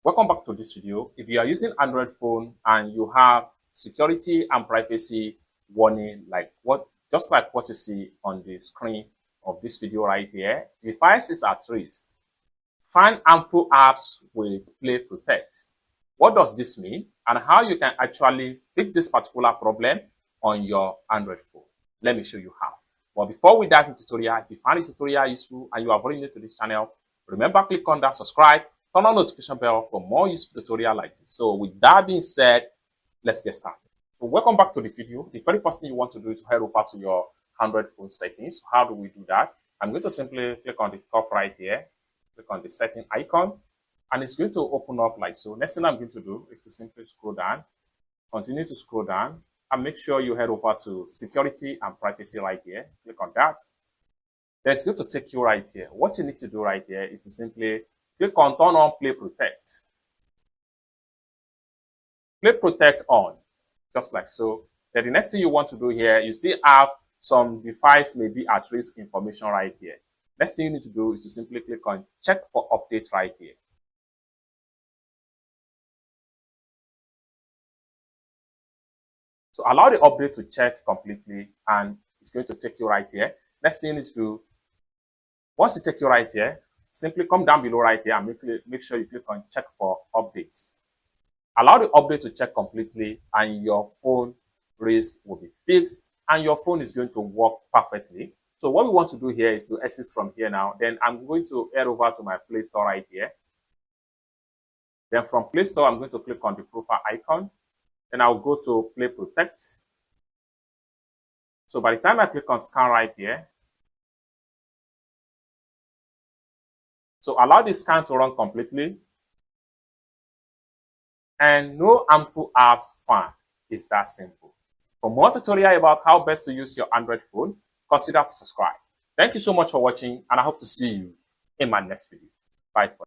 Welcome back to this video. If you are using Android phone and you have security and privacy warning just like what you see on the screen of this video right here, device is at risk. Find harmful apps with Play Protect. What does this mean and how you can actually fix this particular problem on your Android phone? Let me show you how. But before we dive into the tutorial, if you find this tutorial useful and you are very new to this channel, remember click on that subscribe, turn on notification bell for more useful tutorial like this. So with that being said, let's get started. So welcome back to the video. The very first thing you want to do is to head over to your Android phone settings. How do we do that? I'm going to simply click on the top right here, click on the setting icon, and it's going to open up like so. Next thing I'm going to do is to simply scroll down, continue to scroll down, and make sure you head over to security and privacy right here. Click on that. Then it's going to take you right here. What you need to do right here is to simply click on turn on Play Protect. Play Protect on, just like so. Then the next thing you want to do here, you still have some device may be at risk information right here. Next thing you need to do is to simply click on check for update right here. So allow the update to check completely and it's going to take you right here. Next thing you need to do, once it takes you right here, simply come down below right here and make sure you click on check for updates. Allow the update to check completely and your phone risk will be fixed and your phone is going to work perfectly. So what we want to do here is to exit from here now. Then I'm going to head over to my Play Store right here. Then from Play Store, I'm going to click on the profile icon. Then I'll go to Play Protect. So by the time I click on scan right here, so allow the scan to run completely. And no harmful apps found. It's that simple. For more tutorial about how best to use your Android phone, consider to subscribe. Thank you so much for watching and I hope to see you in my next video. Bye for now.